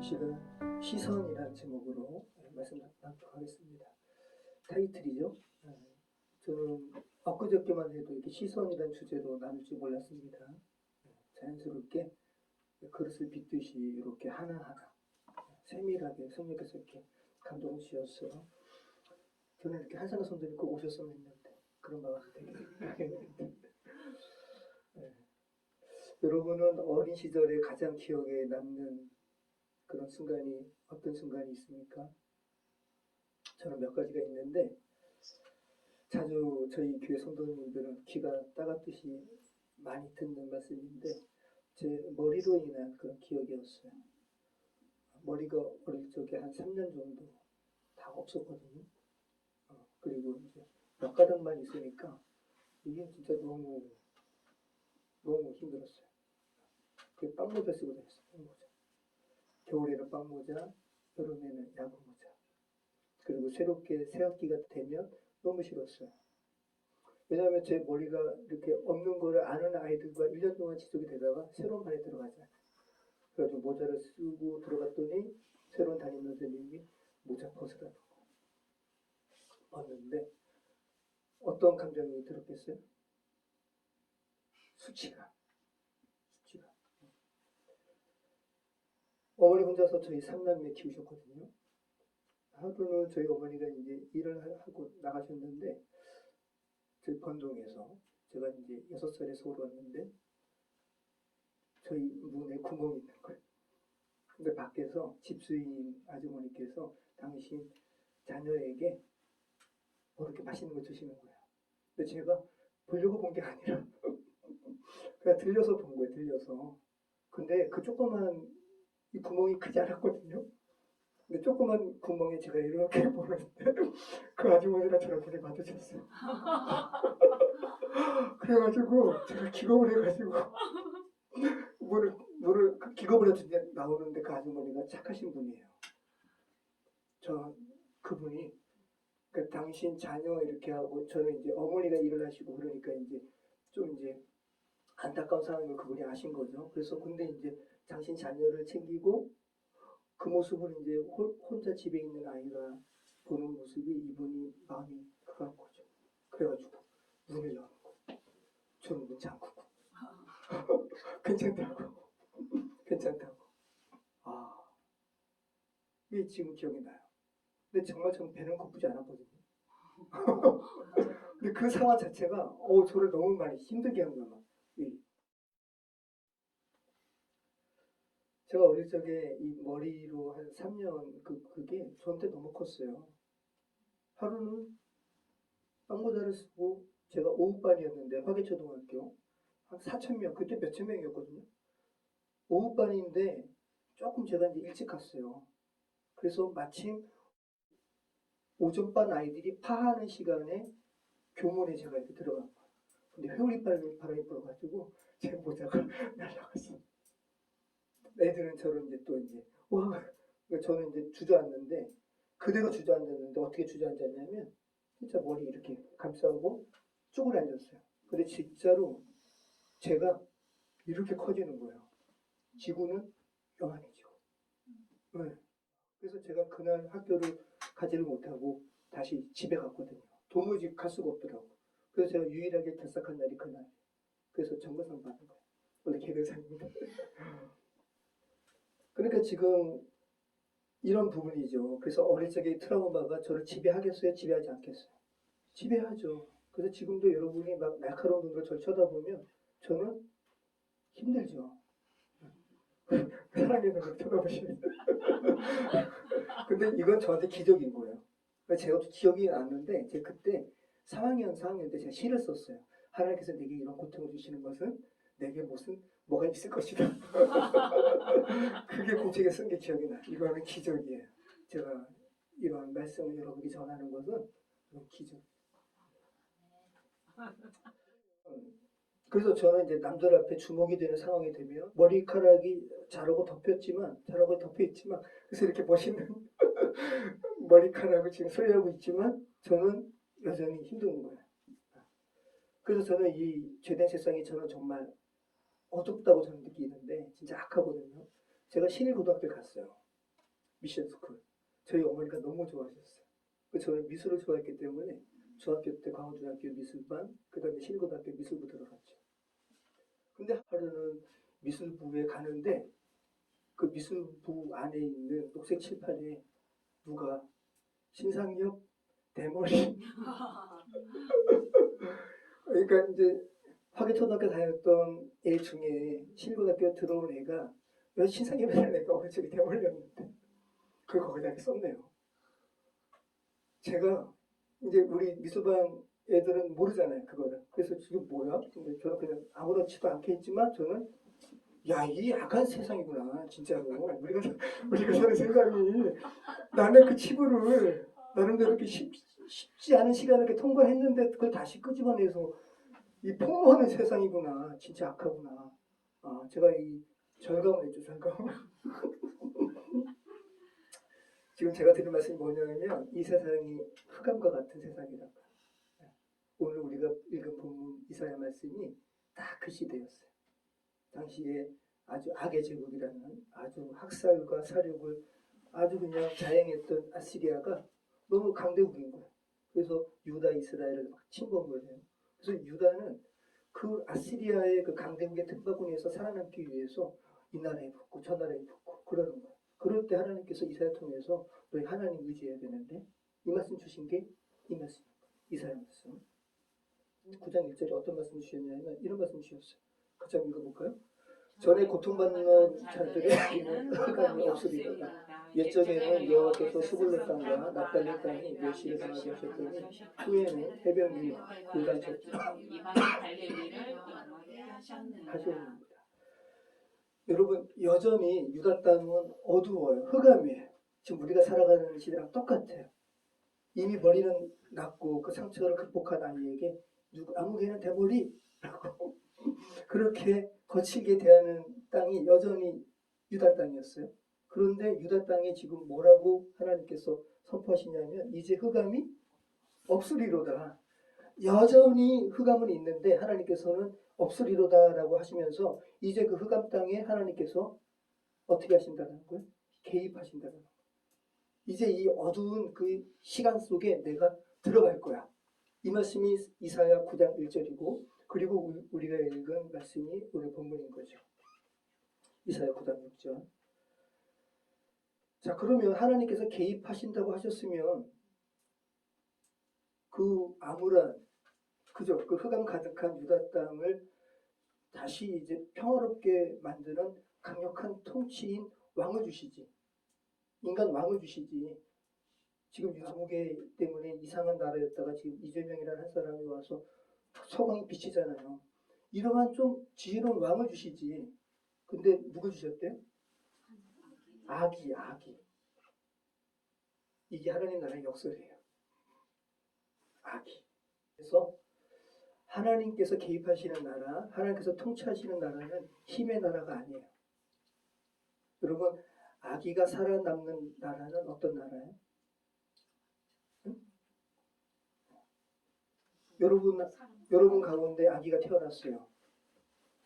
시간 시선이라는 제목으로 말씀 나누도록 하겠습니다. 타이틀이죠. 저는 엊그저께만 해도 이렇게 시선이라는 주제로 나눌 줄 몰랐습니다. 자연스럽게 그릇을 빚듯이 이렇게 하나하나 세밀하게 성령께서 이렇게 감동을 주셨어요. 저는 이렇게 한산한 손들이 꼭 오셨으면 했는데 그런 마음이 되게 여러분은 어린 시절에 가장 기억에 남는 그런 순간이 어떤 순간이 있습니까? 저는 몇 가지가 있는데 자주 저희 교회 성도님들은 귀가 따갑듯이 많이 듣는 말씀인데 제 머리로 인한 그런 기억이었어요. 머리가 어릴 적에 한 3년 정도 다 없었거든요. 그리고 이제 몇 가닥만 있으니까 이게 진짜 너무 힘들었어요. 그 빵모자 쓰고 다녔어요. 빵모자. 겨울에는 빵모자, 여름에는 야구모자. 그리고 새롭게 새학기가 되면 너무 싫었어요. 왜냐하면 제 머리가 이렇게 없는 거를 아는 아이들과 1년 동안 지속이 되다가 새로운 반에 들어가잖아요. 그래가지고 모자를 쓰고 들어갔더니 새로운 담임 선생님이 모자 벗으라고 벗는데 어떤 감정이 들었겠어요? 수치감. 어머니 혼자서 저희 3남매 키우셨거든요. 하루는 저희 어머니가 이제 일을 하고 나가셨는데 저희 번동에서 제가 이제 6살에 서울 왔는데 저희 문에 구멍이 있는 거예요. 근데 밖에서 집주인 아주머니께서 당신 자녀에게 뭐 이렇게 맛있는 거 주시는 거예요. 근데 제가 보려고 본 게 아니라 그냥 들려서 본 거예요. 들려서. 근데 그 조그만 이 구멍이 크지 않았거든요. 근데 조그만 구멍에 제가 이렇게 보는데 그 아주머니가 저를 눈에 받으셨어요. 그래가지고 제가 기겁을 해가지고 물을 기겁을 해서 나오는데 그 아주머니가 착하신 분이에요. 그분이 그러니까 당신 자녀 이렇게 하고 저는 이제 어머니가 일을 하시고 그러니까 이제 좀 이제 안타까운 상황을 그분이 아신 거죠. 그래서 근데 이제 당신 자녀를 챙기고 그 모습을 이제 혼자 집에 있는 아이가 보는 모습이 이분이 마음이 그런 거죠. 그래가지고 문을 여는 거예요. 저는 문 잠그고 괜찮다고. 이게 지금 기억이 나요. 근데 정말 저는 배는 고프지 않았거든요. 근데 그 상황 자체가 저를 너무 많이 힘들게 한 거예요. 제가 어릴 적에 이 머리로 한 3년 그게 저한테 너무 컸어요. 하루는 빵모자를 쓰고 제가 오후반이었는데 화계초등학교 한 4,000명 그때 몇천 명이었거든요. 오후반인데 조금 제가 이제 일찍 갔어요. 그래서 마침 오전반 아이들이 파하는 시간에 교문에 제가 이렇게 들어간 거예요. 근데 회오리 바람이 불어가지고 제 모자가 날아갔어요. 애들은 저를 이제 또 이제 와 저는 이제 주저앉는데 그대로 주저앉았는데 어떻게 주저앉았냐면 진짜 머리 이렇게 감싸고 쪼그려 앉았어요. 근데 진짜로 제가 이렇게 커지는 거예요. 지구는 요만해지고. 네. 그래서 제가 그날 학교를 가지를 못하고 다시 집에 갔거든요. 도무지 갈 수가 없더라고. 그래서 제가 유일하게 결석한 날이 그날. 그래서 정거상 받은 거예요. 원래 개별상입니다. 그러니까 지금 이런 부분이죠. 그래서 어릴 적에 트라우마가 저를 지배하겠어요? 지배하지 않겠어요? 지배하죠. 그래서 지금도 여러분이 막 날카로운 눈으로 저를 쳐다보면 저는 힘들죠. 사랑의 눈으로 쳐다보시면. 근데 이건 저한테 기적인 거예요. 제가 기억이 났는데 제가 그때 4학년 때 제가 시를 썼어요. 하나님께서 내게 이런 고통을 주시는 것은 내게 뭐가 있을 것이다. 그게 공책에 쓴 게 기억이 나요. 이거는 기적이에요. 제가 이런 말씀을 여러분에게 전하는 것은 기적. 그래서 저는 이제 남들 앞에 주목이 되는 상황이 되면 머리카락이 자라고 덮여 있지만 그래서 이렇게 멋있는 머리카락을 지금 소유하고 있지만 저는 여전히 힘든 거예요. 그래서 저는 이 죄된 세상이 저는 정말 어둡다고 저는 느끼는데 진짜 악하거든요. 제가 신일고등학교에 갔어요. 미션 스쿨. 저희 어머니가 너무 좋아하셨어요. 저는 미술을 좋아했기 때문에 중학교 때 광원중학교 미술반, 그 다음에 신고등학교 미술부 들어갔죠. 근데 하루는 미술부에 가는데 그 미술부 안에 있는 녹색 칠판에 누가 신상엽 대머리 그러니까 이제 화계초등학교 다녔던 애 중에 신고등학교 들어온 애가 왜 신상엽이라는 애가 오른쪽에 대머리였는데 그걸 거기다 이렇게 썼네요. 제가 이제 우리 미술반 애들은 모르잖아요 그거를. 그래서 지금 뭐야? 근데 저는 그냥 아무렇지도 않게 했지만 저는 야, 이 악한 세상이구나 진짜로. 우리가 사는 세상이 나는 그 치부를 나름대로 이렇게 쉽지 않은 시간을 이렇게 통과했는데 그걸 다시 끄집어내서 이 폭로하는 세상이구나. 진짜 악하구나. 아, 제가 이 절감을 했죠, 절감을. 지금 제가 드린 말씀이 뭐냐면 이 세상이 흑암과 같은 세상이라고. 오늘 우리가 읽은 본문 이사야 말씀이 다 그 시대였어요. 당시에 아주 악의 제국이라는 아주 학살과 사륙을 아주 그냥 자행했던 아시리아가 너무 강대국인 거예요. 그래서 유다 이스라엘을 막 침범을 해요. 그래서 유다는 그 아시리아의 그 강대국의 틈바구니에서 살아남기 위해서 이 나라에 붙고 저 나라에 붙고 그러는 거예요. 그럴 때 하나님께서 이사야 통해서 너희 하나님 의지해야 되는데 이 말씀 주신 게 이 말씀, 이사야 말씀. 9장 1절에 어떤 말씀 주셨냐면 이런 말씀 주셨어요. 같이 한번 읽어볼까요? 전에 고통받는 자들의 여기는 흑암이 없으리로다. 옛적에는 여호와께서 스불론 땅과 납달리 땅이 멸시를 당하게 하셨더니 후에는 해변 위 요단처럼 하셨습니다. 여러분 여전히 유다 땅은 어두워요. 흑암이에요. 지금 우리가 살아가는 시대랑 똑같아요. 이미 머리는 났고 그 상처를 극복한 아이에게 아무 개는 대머리라고 그렇게 거칠게 대하는 땅이 여전히 유다 땅이었어요. 그런데 유다 땅에 지금 뭐라고 하나님께서 선포하시냐면 이제 흑암이 없으리로다. 여전히 흑암은 있는데 하나님께서는 없으리로다라고 하시면서 이제 그 흑암 땅에 하나님께서 어떻게 하신다는 거예요? 개입하신다는 거예요. 이제 이 어두운 그 시간 속에 내가 들어갈 거야. 이 말씀이 이사야 9장 1절이고 그리고 우리가 읽은 말씀이 오늘 본문인 거죠. 이사야 9장 6절. 자, 그러면 하나님께서 개입하신다고 하셨으면 그 암울한 그죠? 그 흑암 가득한 유다 땅을 다시 이제 평화롭게 만드는 강력한 통치인 왕을 주시지. 인간 왕을 주시지. 지금 유사무개 때문에 이상한 나라였다가 지금 이재명이라는 한 사람이 와서 서광이 비치잖아요. 이러한 좀 지혜로운 왕을 주시지. 근데 누구 주셨대요? 아기. 이게 하나님 나라의 역설이에요. 아기. 그래서 하나님께서 개입하시는 나라, 하나님께서 통치하시는 나라는 힘의 나라가 아니에요. 여러분, 아기가 살아남는 나라는 어떤 나라예요? 응? 여러분 가운데 아기가 태어났어요.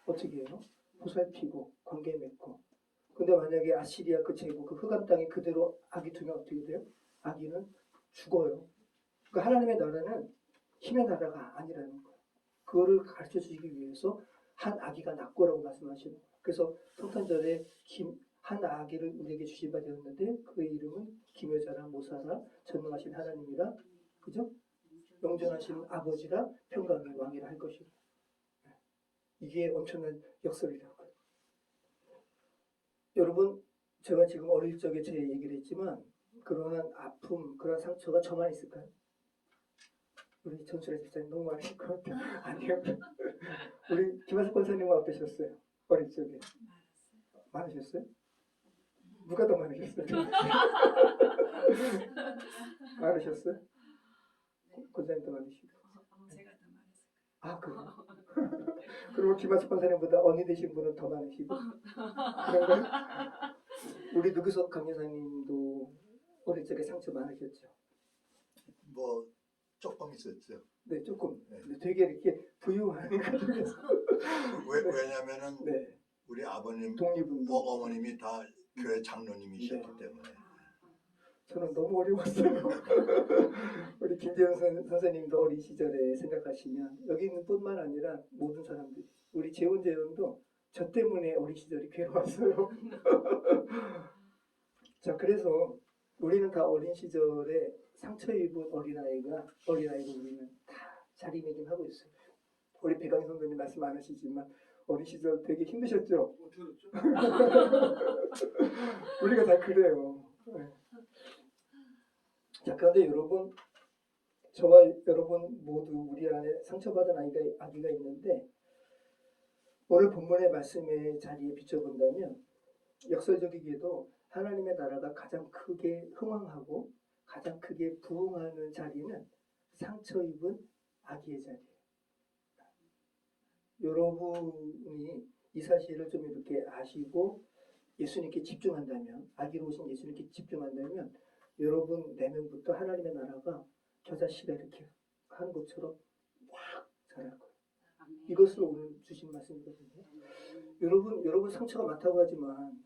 어떻게 해요? 보살피고 관계 맺고. 근데 만약에 아시리아 그 제국 그 흑암 땅에 그대로 아기 두면 어떻게 돼요? 아기는 죽어요. 그러니까 하나님의 나라는 힘의 나라가 아니라는 거예요. 그거를 가르쳐 주시기 위해서 한 아기가 낳고라고 말씀하시는 거예요. 그래서 성탄절에 한 아기를 우리에게 주신 바 되었는데 그의 이름은 기묘자라 모사라 전능하신 하나님이라 그죠? 영존하신 아버지라 평강의 왕이라 할 것이고 이게 엄청난 역설이라고요. 여러분 제가 지금 어릴 적에 제 얘기를 했지만 그러한 아픔, 그러한 상처가 저만 있을까요? 우리 전철의 집사님 너무 많으실 것 같아요. 아니요. 우리 김하석 권사님은 어떠셨어요? 어릴 적에? 많으셨어요? 누가 더 많으셨어요? 많으셨어요? 권사님 더 많으시고. 제가 더 많았어요. 아 그래요? 그리고 김하석 권사님보다 언니 되신 분은 더 많으시고 그런가요? 우리 누구석 강여사님도 어릴 적에 상처 많으셨죠? 뭐 조금 있었죠. 네, 조금. 네. 되게 이렇게 부유한 가족에서. 왜냐면은 네. 우리 아버님, 독립운동. 어머님이 다 교회 장로님이셨기 네. 때문에. 저는 너무 어려웠어요. 우리 김재현 선생님도 어린 시절에 생각하시면 여기 있는 뿐만 아니라 모든 사람들이 우리 재훈도 저 때문에 어린 시절이 괴로웠어요. 자, 그래서 우리는 다 어린 시절에 상처 입은 어린아이고 우리는 다 자리매김하고 있어요. 우리 배강희 선생님 말씀 안 하시지만 어린 시절 되게 힘드셨죠? 들었죠? 우리가 다 그래요. 네. 자, 그런데 여러분, 저와 여러분 모두 우리 안에 상처받은 아기가 있는데 오늘 본문의 말씀의 자리에 비춰본다면 역설적이게도 하나님의 나라가 가장 크게 흥왕하고 가장 크게 부흥하는 자리는 상처 입은 아기의 자리예요. 여러분이 이 사실을 좀 이렇게 아시고 예수님께 집중한다면, 아기로 오신 예수님께 집중한다면 여러분 내면부터 하나님의 나라가 겨자씨가 이렇게 하는 것처럼 확 자랄 거예요. 이것을 오늘 주신 말씀이거든요. 여러분 상처가 많다고 하지만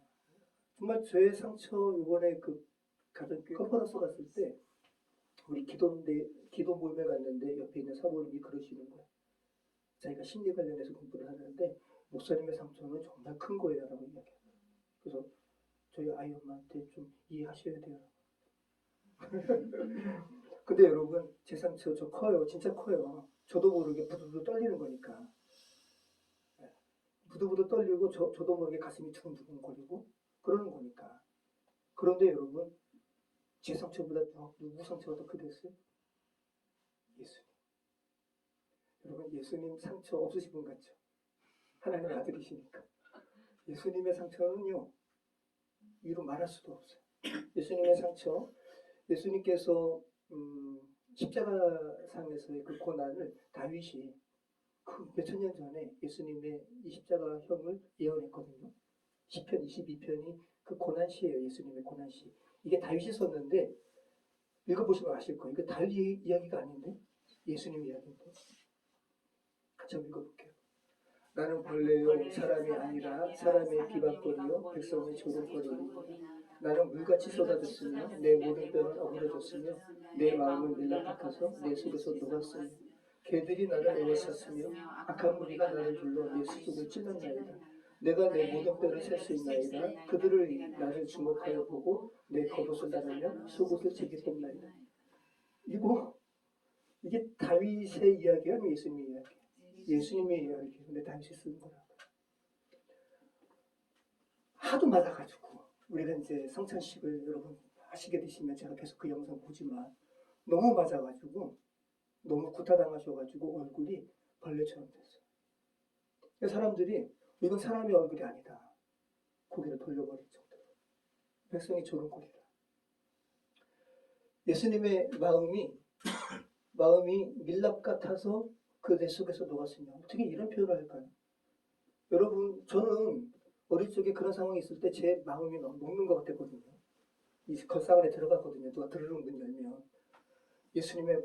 정말 저의 상처 이번에 그 가정교회 컨퍼런스 갔을 때 우리 기도 모임에 갔는데 옆에 있는 사모님이 그러시는 거예요. 자기가 심리 관련해서 공부를 하는데 목사님의 상처는 정말 큰 거예요 라고 이야기해요. 그래서 저희 아이 엄마한테 좀 이해하셔야 돼요. 근데 여러분 제 상처 저 커요. 진짜 커요. 저도 모르게 부들부들 떨리는 거니까. 부들부들 떨리고 저도 모르게 가슴이 두근두근 거리고 그러는 거니까. 그런데 여러분 제 상처보다 누구 상처가 더 크겠어요? 예수님. 여러분 예수님 상처 없으신 분 같죠? 하나님 아들이시니까. 예수님의 상처는요 이루 말할 수도 없어요. 예수님의 상처, 예수님께서 십자가상에서의 그 고난을 다윗이 그 몇천 년 전에 예수님의 이 십자가형을 예언했거든요. 시편 22편이 그 고난시예요. 예수님의 고난시. 이게 다윗이 썼는데 읽어보시면 아실 거예요. 이거 다윗 이야기가 아닌데 예수님 이야기인데. 같이 한번 읽어볼게요. 나는 벌레요 사람이 아니라 사람의 비박거리요 백성의 조롱거리이니라. 나는 물같이 쏟아졌으며 내 모든 뼈는 어그러졌으며 내 마음은 밀랍 같아서 내 속에서 녹았으며 개들이 나를 에워쌌으며 악한 무리가 나를 둘러 내 수족을 찔렀나이다. 내가 내 모든 뼈를 셀 수 있나이다. 그들을 나를 주목하여 보고 내 겉옷을 나르며 속옷을 제게 뽑나이다. 이게 다윗의 이야기야, 예수님의 이야기. 예수님의 이야기. 근데 다윗이 쓴 거라고. 하도 맞아가지고 우리가 이제 성찬식을 여러분 하시게 되시면 제가 계속 그 영상 보지만 너무 맞아가지고 너무 구타당하셔가지고 얼굴이 벌레처럼 됐어요. 사람들이 이건 사람의 얼굴이 아니다. 고개를 돌려버릴 정도로. 백성이 조롱거리라. 예수님의 마음이 밀랍 같아서 그 내 속에서 녹았으며 어떻게 이런 표현을 할까요? 여러분 저는 어릴 적에 그런 상황이 있을 때 제 마음이 녹는 것 같았거든요. 이 걸상 안에 들어갔거든요. 누가 드르륵 문 열면. 예수님의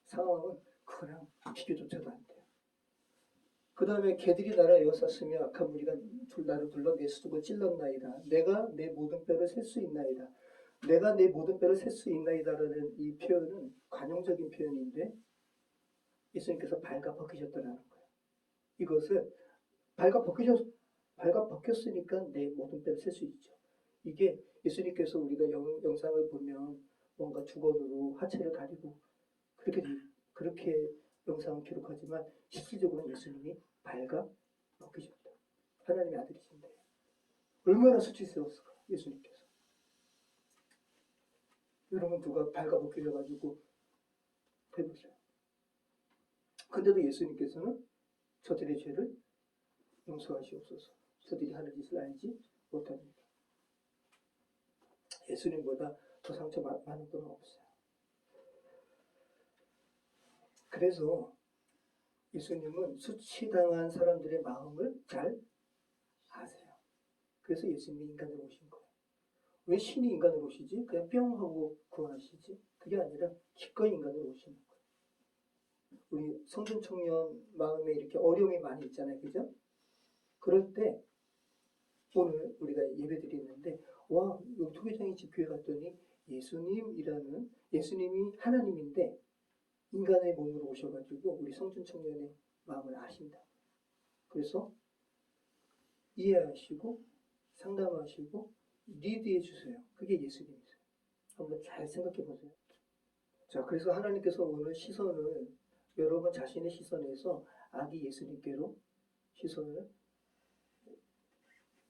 상황은 그거랑 비교조차도 안 돼요. 그 다음에 개들이 나를 에워쌌으며 악한 무리가 나를 둘러 내 수족을 찔렀나이다. 내가 내 모든 뼈를 셀 수 있나이다. 내가 내 모든 뼈를 셀 수 있나이다라는 이 표현은 관용적인 표현인데 예수님께서 발가 벗기셨다라는 거예요. 이것을 발가 벗겼으니까 내 모든 뼈를 셀 수 있죠. 이게 예수님께서 우리가 영상을 보면 뭔가 주거으로 하체를 가리고 그렇게 영상을 기록하지만 실질적으로는 예수님이 발가 벗기셨다. 하나님의 아들이신데 얼마나 수치스러웠을까 예수님께서. 여러분 누가 발가 벗겨져가지고 해보세요. 근데도 예수님께서는 저들의 죄를 용서하시옵소서. 저들이 하는 짓을 알지 못합니다. 예수님보다 더 상처 많은 분은 없어요. 그래서 예수님은 수치당한 사람들의 마음을 잘 아세요. 그래서 예수님이 인간으로 오신 거예요. 왜 신이 인간으로 오시지? 그냥 뿅 하고 구원하시지? 그게 아니라 기꺼이 인간으로 오시는 거예요. 우리 성전 청년 마음에 이렇게 어려움이 많이 있잖아요. 그죠? 그럴 때 오늘 우리가 예배드리는데 와 여기 토교장이 집 교회 갔더니 예수님이 하나님인데 인간의 몸으로 오셔가지고 우리 성준 청년의 마음을 아신다. 그래서 이해하시고 상담하시고 리드해 주세요. 그게 예수님이세요. 한번 잘 생각해 보세요. 자, 그래서 하나님께서 오늘 시선을 여러분 자신의 시선에서 아기 예수님께로 시선을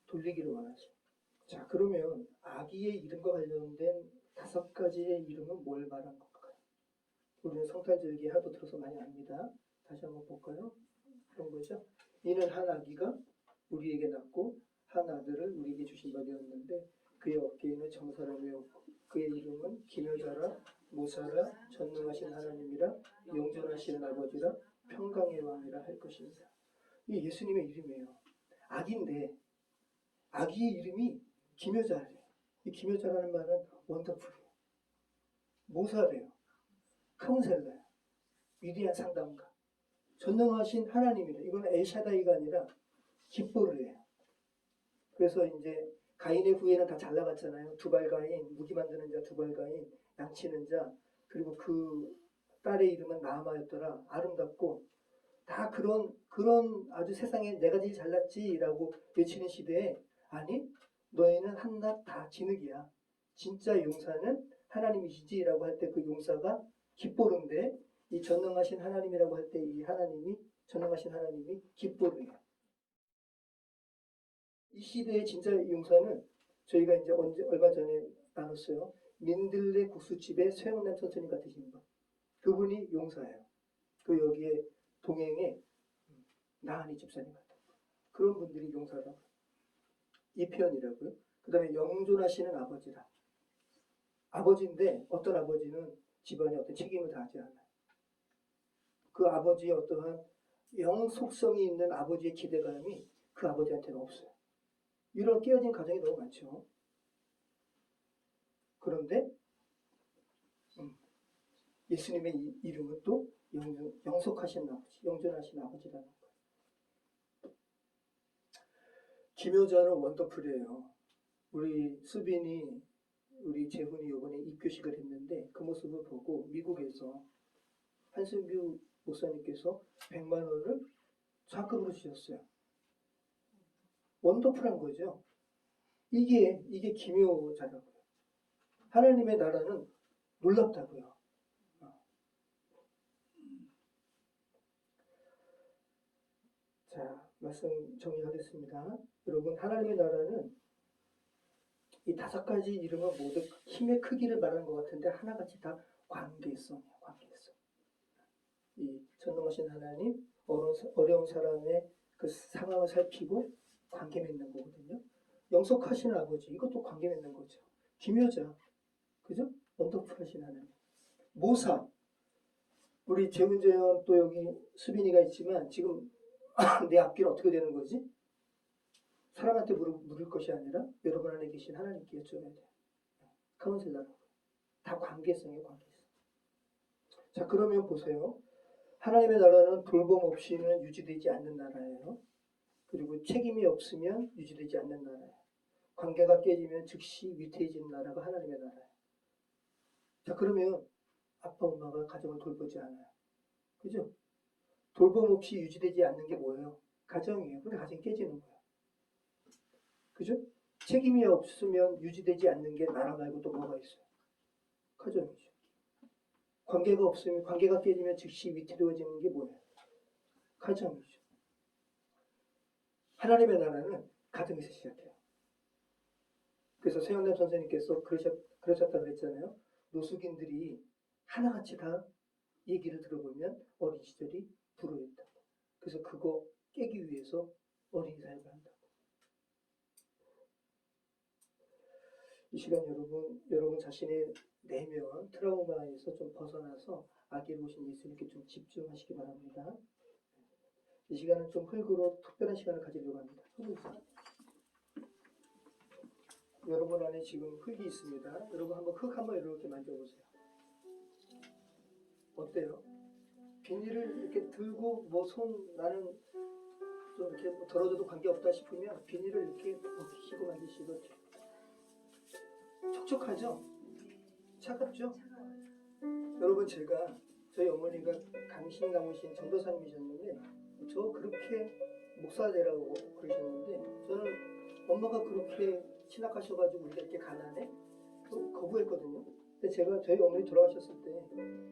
돌리기를 원하죠. 자, 그러면 아기의 이름과 관련된 5가지의 이름은 뭘 말한 걸까요? 우리는 성탄절기 하도 들어서 많이 압니다. 다시 한번 볼까요? 그런 거죠. 이는 한 아기가 우리에게 낳고 한 아들을 우리에게 주신 바 되었는데 그의 어깨에는 정사를 메었고 그의 이름은 기묘자라 모사라 전능하신 하나님이라 영존하시는 아버지라 평강의 왕이라 할 것입니다. 이게 예수님의 이름이에요. 아기인데 아기의 이름이 기묘자래요. 이 기묘자라는 말은 원더풀이에요. 모사래요. 카운셀러예요. 위대한 상담가. 전능하신 하나님이래요. 이거는 엘샤다이가 아니라 깃보르예요. 그래서 이제 가인의 후예는 다 잘 나갔잖아요. 두발가인, 무기 만드는 자 두발가인, 양치는 자, 그리고 그 딸의 이름은 나아마였더라. 아름답고 다 그런 아주 세상에 내가 제일 잘났지라고 외치는 시대에 아니 너희는 한낱 다 진흙이야. 진짜 용사는 하나님이시지라고 할 때 그 용사가 깃보르인데 이 전능하신 하나님이라고 할 때 이 하나님이 전능하신 하나님이 깃보르예요. 이 시대의 진짜 용사는 저희가 이제 얼마 전에 나눴어요. 민들레 국수집의 최영남 선생님 같으신 분. 그분이 용사예요. 그 여기에 동행에 나한이 집사님 같은 분. 그런 분들이 용사라고. 이 표현이라고요. 그 다음에 영존하시는 아버지라. 아버지인데 어떤 아버지는 집안에 어떤 책임을 다하지 않아요. 그 아버지의 어떠한 영 속성이 있는 아버지의 기대감이 그 아버지한테는 없어요. 이런 깨어진 가정이 너무 많죠. 그런데 예수님의 이름은 또 영속하신 아버지, 영존하신 아버지라는 거예요. 기묘자는 원더풀이에요. 우리 수빈이, 우리 재훈이 이번에 입교식을 했는데 그 모습을 보고 미국에서 한승규 목사님께서 100만 원을 좌급으로 주셨어요. 원더풀한 거죠. 이게 기묘자라고요. 하나님의 나라는 놀랍다고요. 자, 말씀 정리하겠습니다. 여러분, 하나님의 나라는 이 5가지 이름은 모두 힘의 크기를 말하는 것 같은데 하나같이 다 관계성이에요. 관계성. 이 전능하신 하나님, 어려운 사람의 그 상황을 살피고 관계 맺는 거거든요. 영속하신 아버지, 이것도 관계 맺는 거죠. 기묘자, 그죠? 원더풀하신 하나님. 모사, 우리 재훈재현 또 여기 수빈이가 있지만 지금 내 앞길은 어떻게 되는 거지? 사람한테 물을 것이 아니라 여러분 안에 계신 하나님께 여쭤야 돼요. 카운셀러라고. 다 관계성이에요. 관계성. 자, 그러면 보세요. 하나님의 나라는 돌봄 없이는 유지되지 않는 나라예요. 그리고 책임이 없으면 유지되지 않는 나라예요. 관계가 깨지면 즉시 위태해지는 나라가 하나님의 나라예요. 자, 그러면 아빠 엄마가 가정을 돌보지 않아요. 그죠? 돌봄 없이 유지되지 않는 게 뭐예요? 가정이에요. 근데 가정이 깨지는 거예요. 그죠? 책임이 없으면 유지되지 않는 게 나라 말고 또 뭐가 있어요? 가정이죠. 관계가 없으면, 관계가 깨지면 즉시 위태로워지는 게 뭐예요? 가정이죠. 하나님의 나라는 가정에서 시작해요. 그래서 세영남 선생님께서 그러셨다 그랬잖아요. 노숙인들이 하나같이 다 얘기를 들어보면 어린 시절이 불우했다고. 그래서 그거 깨기 위해서 어린이 사역을 한다고. 이 시간 여러분 자신의 내면 트라우마에서 좀 벗어나서 아기를 오신 예수님께 좀 집중하시기 바랍니다. 이 시간은 좀 흙으로 특별한 시간을 가지려고 합니다. 흙이 있어요. 여러분 안에 지금 흙이 있습니다. 여러분 흙 한번 이렇게 만져보세요. 어때요? 비닐을 이렇게 들고 나는 좀 이렇게 더러워져도 관계없다 싶으면 비닐을 이렇게 키고 만지시고 촉촉하죠? 차갑죠? 여러분 제가 저희 어머니가 강신 남으신 전도사님이셨는데 저 그렇게 목사 되라고 그러셨는데 저는 엄마가 그렇게 신학하셔가지고 우리가 이렇게 가난해? 거부했거든요. 근데 제가 저희 어머니 돌아가셨을 때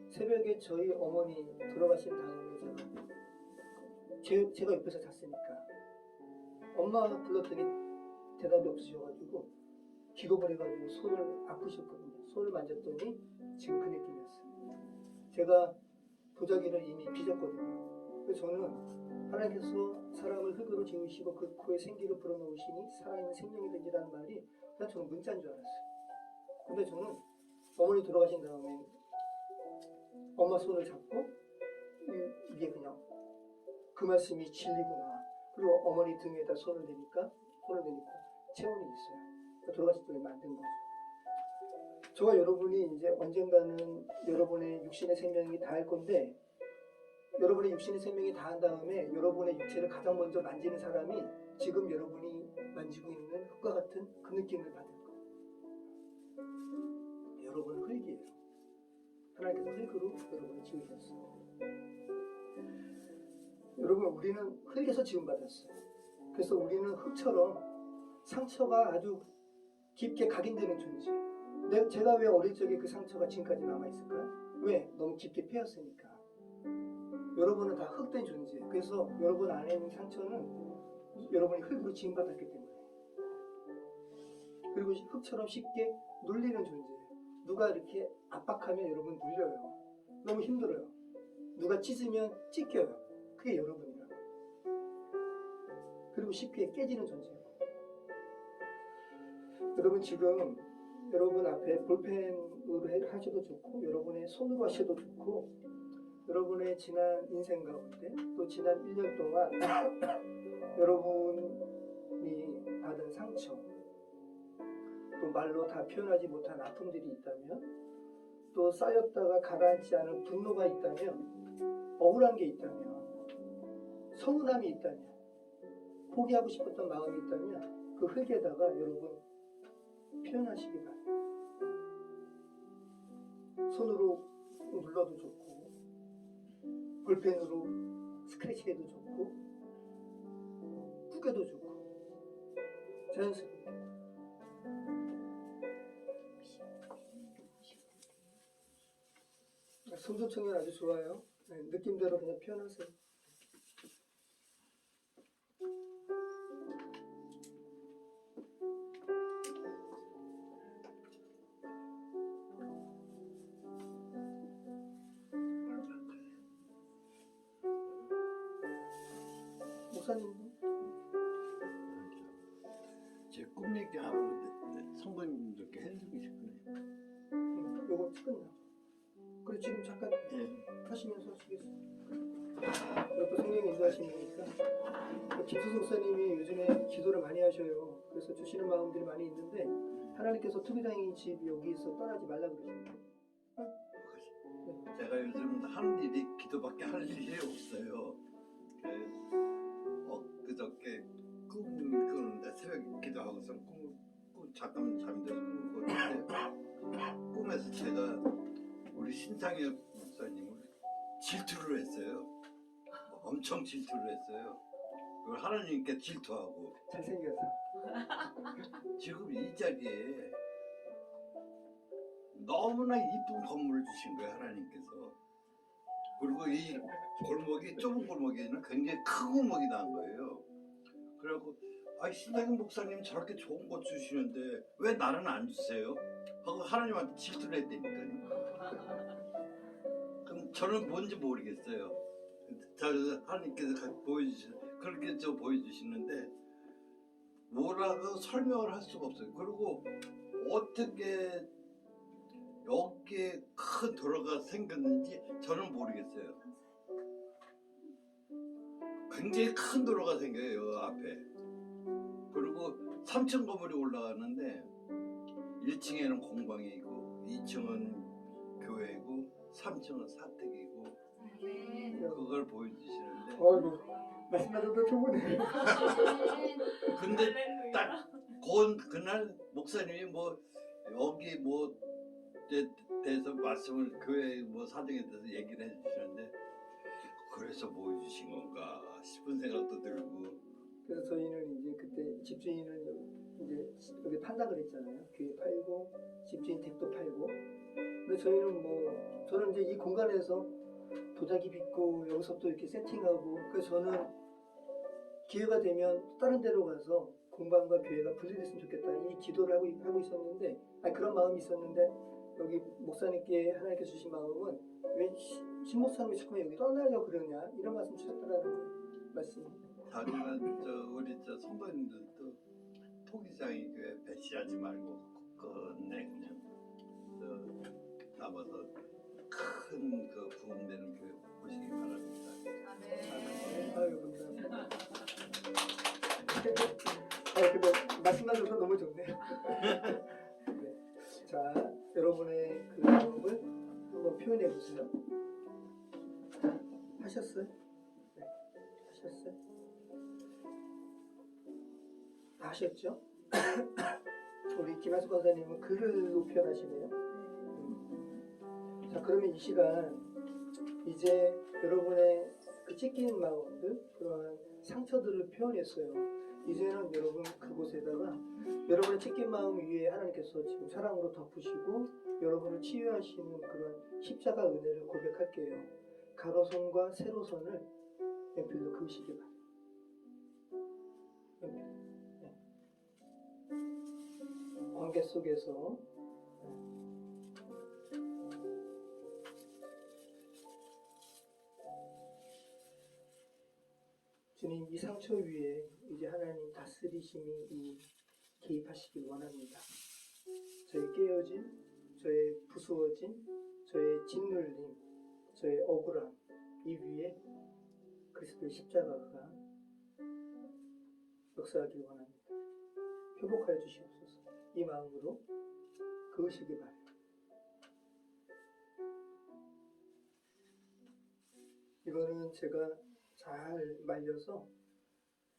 새벽에 저희 어머니 돌아가신 다음에 제가 옆에서 잤으니까 엄마 불렀더니 대답이 없으셔가지고 기겁을 해가지고 손을 아프셨거든요. 손을 만졌더니 지금 그 느낌이었어요. 제가 도자기를 이미 빚었거든요. 그래서 저는 하나님께서 사람을 흙으로 지으시고 그 코에 생기를 불어넣으시니 살아있는 생명이 되지라는 말이 그냥 저는 문자인 줄 알았어요. 근데 저는 어머니 돌아가신 다음에 엄마 손을 잡고 이게 그냥 그 말씀이 진리구나. 그리고 어머니 등에다 손을 대니까 체온이 있어요. 돌아가실 때 만든 거죠. 저와 여러분이 이제 언젠가는 여러분의 육신의 생명이 다할 건데 여러분의 육신의 생명이 다한 다음에 여러분의 육체를 가장 먼저 만지는 사람이 지금 여러분이 만지고 있는 흙과 같은 그 느낌을 받을 거예요. 여러분은 흙이에요. 하나님께서 흙으로 여러분을 지으셨어요. 여러분 우리는 흙에서 지음받았어요. 그래서 우리는 흙처럼 상처가 아주 깊게 각인되는 존재예요. 제가 왜 어릴 적에 그 상처가 지금까지 남아있을까요? 왜? 너무 깊게 패였으니까. 여러분은 다 흙된 존재예요. 그래서 여러분 안에 있는 상처는 여러분이 흙으로 지음받았기 때문에. 그리고 흙처럼 쉽게 눌리는 존재예요. 누가 이렇게 압박하면 여러분 눌려요. 너무 힘들어요. 누가 찢으면 찢겨요. 그게 여러분이라고. 그리고 쉽게 깨지는 존재예요. 여러분 지금 여러분 앞에 볼펜으로 하셔도 좋고 여러분의 손으로 하셔도 좋고 여러분의 지난 인생 가운데 또 지난 1년 동안 여러분이 받은 상처 또 말로 다 표현하지 못한 아픔들이 있다면 또 쌓였다가 가라앉지 않은 분노가 있다면 억울한 게 있다면 서운함이 있다면 포기하고 싶었던 마음이 있다면 그 흙에다가 여러분 표현하시기 바랍니다. 손으로 눌러도 좋고 볼펜으로 스크래치해도 좋고 뿌개도 좋고 자연스럽게 성조청이 아주 좋아요. 네, 느낌대로 그냥 표현하세요. 목사님 제 꿈 얘기하면 성도님들께 해주고 싶네요. 요거 끝나. 그리고 지금 잠깐 예. 하시면서 하시겠어요. 그리고 성령이 인도하시니까 김수수 목사님이 요즘에 기도를 많이 하셔요. 그래서 주시는 마음들이 많이 있는데 하나님께서 투비장이 집 여기서 떠나지 말라 그러시는데 제가 요즘 하는 일이 기도밖에 할 일이 없어요. 그저께 꿈을 꾸는데 새벽에 기도하고서 잠깐 잠이 들어서 꿈을 꿨는데 꿈에서 제가 우리 신상엽 목사님을 질투를 했어요. 엄청 질투를 했어요. 그걸 하나님께 질투하고 잘생겨서 지금 이 자리에 너무나 이쁜 건물을 주신 거예요, 하나님께서. 그리고 이 골목이 좁은 골목에는 굉장히 큰 골목이 난 거예요. 그래갖고 신상현 목사님 저렇게 좋은 곳 주시는데 왜 나는 안 주세요? 하고 하나님한테 질투를 했다니까요. 그럼 저는 뭔지 모르겠어요. 하나님께서 그렇게 보여주시는데 뭐라고 설명을 할 수가 없어요. 그리고 어떻게 여기에 큰 도로가 생겼는지 저는 모르겠어요. 굉장히 큰 도로가 생겨요, 앞에. 그리고 3층 건물이 올라가는데 1층에는 공방이고 2층은 교회이고 3층은 사택이고 그걸 보여주시는데 어이구 말씀하셔도 좋으네. 근데 딱 그날 목사님이 뭐 여기 뭐 대해서 말씀을 교회 뭐 사정에 대해서 얘기를 해주시는데 그래서 모여주신 건가 싶은 생각도 들고. 그래서 저희는 이제 그때 집주인을 이제 여기 판다 그랬잖아요. 교회 팔고 집주인 댁도 팔고. 근데 저희는 뭐 저는 이제 이 공간에서 도자기 빚고 여기서 또 이렇게 세팅하고 그래서 저는 기회가 되면 다른 데로 가서 공방과 교회가 분리됐으면 좋겠다 이 기도를 하고 있었는데 그런 마음이 있었는데 여기 목사님께 하나님께 주신 마음은 왜 신목사님이 자꾸 여기 떠나려고 그러냐 이런 말씀 주셨더라는 말씀. 자기가 우리 성도님들도 토기장이 교회 배신하지 말고 끝내 그냥 남아서 큰 그 부흥되는 교회 보시기 바랍니다. 아유 감사합니다. 근데 말씀만 들어서 너무 좋네요. 네. 자 여러분의 그 마음을 한번 표현해 보세요. 하셨어요? 네. 하셨어요? 다 하셨죠? 우리 김한수 권사님은 글로 표현하시네요. 자 그러면 이 시간 이제 여러분의 그 찢긴 마음들 그러한 상처들을 표현했어요. 이제는 여러분 그곳에다가 여러분의 찢긴 마음 위에 하나님께서 지금 사랑으로 덮으시고 여러분을 치유하시는 그런 십자가 은혜를 고백할게요. 가로선과 세로선을 연필로 그으시기 바랍니다. 관계 속에서 주님 이 상처 위에 이제 하나님 다스리심이 개입하시길 원합니다. 저의 깨어짐, 저의 부수어짐, 저의 짓눌림, 저의 억울함 이 위에 그리스도의 십자가가 역사하길 원합니다. 회복하여 주시옵소서. 이 마음으로 그으시기 바랍니다. 이거는 제가 잘 말려서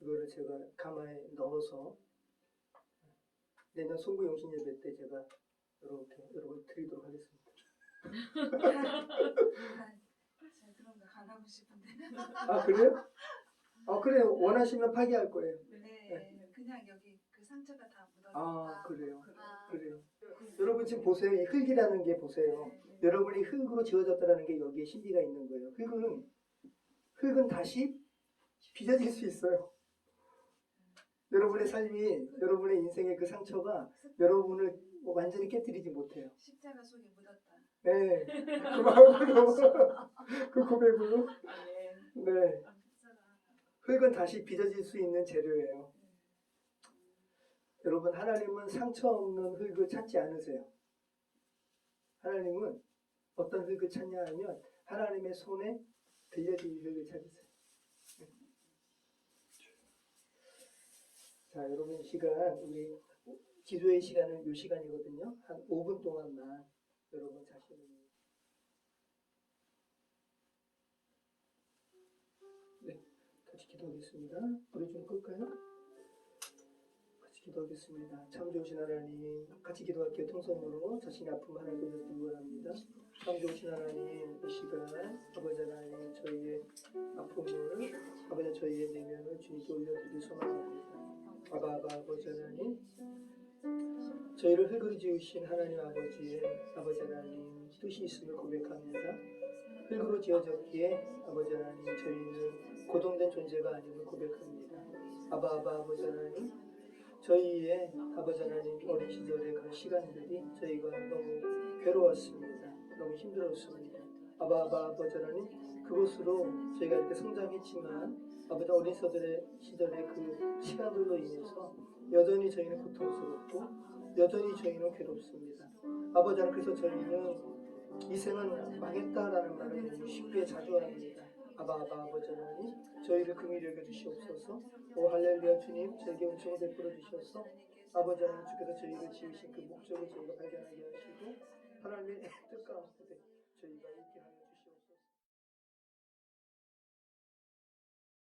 이거를 제가 가마에 넣어서 내년 송구 용신 예배 때 제가 이렇게 여러분 드리도록 하겠습니다. 제가 그런 거 안 하고 싶은데. 아 그래요? 아 그래요. 원하시면 파기할 거예요. 네, 그냥 여기 그 상처가 다 묻어서. 아 그래요. 아, 그래요. 여러분 지금 보세요. 이 흙이라는 게 보세요. 여러분이 흙으로 지어졌다는 게 여기에 신비가 있는 거예요. 흙은 다시 빚어질 수 있어요. 여러분의 삶이, 여러분의 인생의 그 상처가 여러분을 완전히 깨뜨리지 못해요. 십자가 속에 묻었다. 네, 그 마음으로, 그 고백으로, 네, 흙은 다시 빚어질 수 있는 재료예요. 여러분, 하나님은 상처 없는 흙을 찾지 않으세요. 하나님은 어떤 흙을 찾냐 하면 하나님의 손에 들려진 흙을 찾으세요. 자, 여러분 이 시간 우리 기도의 시간은 이 시간이거든요. 한 5분 동안만 여러분 자신을 네, 같이 기도하겠습니다. 우리 좀 끌까요? 같이 기도하겠습니다. 참 좋으신 하나님, 같이 기도할게요. 통성으로 자신의 아픔 하나님께 드리기 원합니다. 참 좋으신 하나님, 이 시간 아버지 하나님 저희의 아픔을 아버지 저희의 내면을 주님께 올려드리기 소망합니다. 아버지 하나님, 저희를 흙으로 지으신 하나님 아버지 하나님 뜻이 있음을 고백합니다. 흙으로 지어졌기에 아버지 하나님 저희는 고동된 존재가 아님을 고백합니다. 아버지 하나님, 저희의 아버지 하나님 어린 시절의 그 시간들이 저희가 너무 괴로웠습니다. 너무 힘들었습니다. 아버지 하나님, 그것으로 저희가 이렇게 성장했지만 아버지 어린 시절의 그 시간들로 인해서 여전히 저희는 고통스럽고 여전히 저희는 괴롭습니다. 아버지 하나님, 그래서 저희는 이 생은 망했다라는 말을 너무 쉽게 자주 합니다. 아버지 하나님, 저희를 긍휼히 여겨 주시옵소서. 오 할렐루야 주님, 저에게 은총을 베풀어 주셔서 아버지 하나님 주께서 저희를 지으신 그 목적을 저희가 발견하게 하시고 하나님의 뜻 가운데 저희가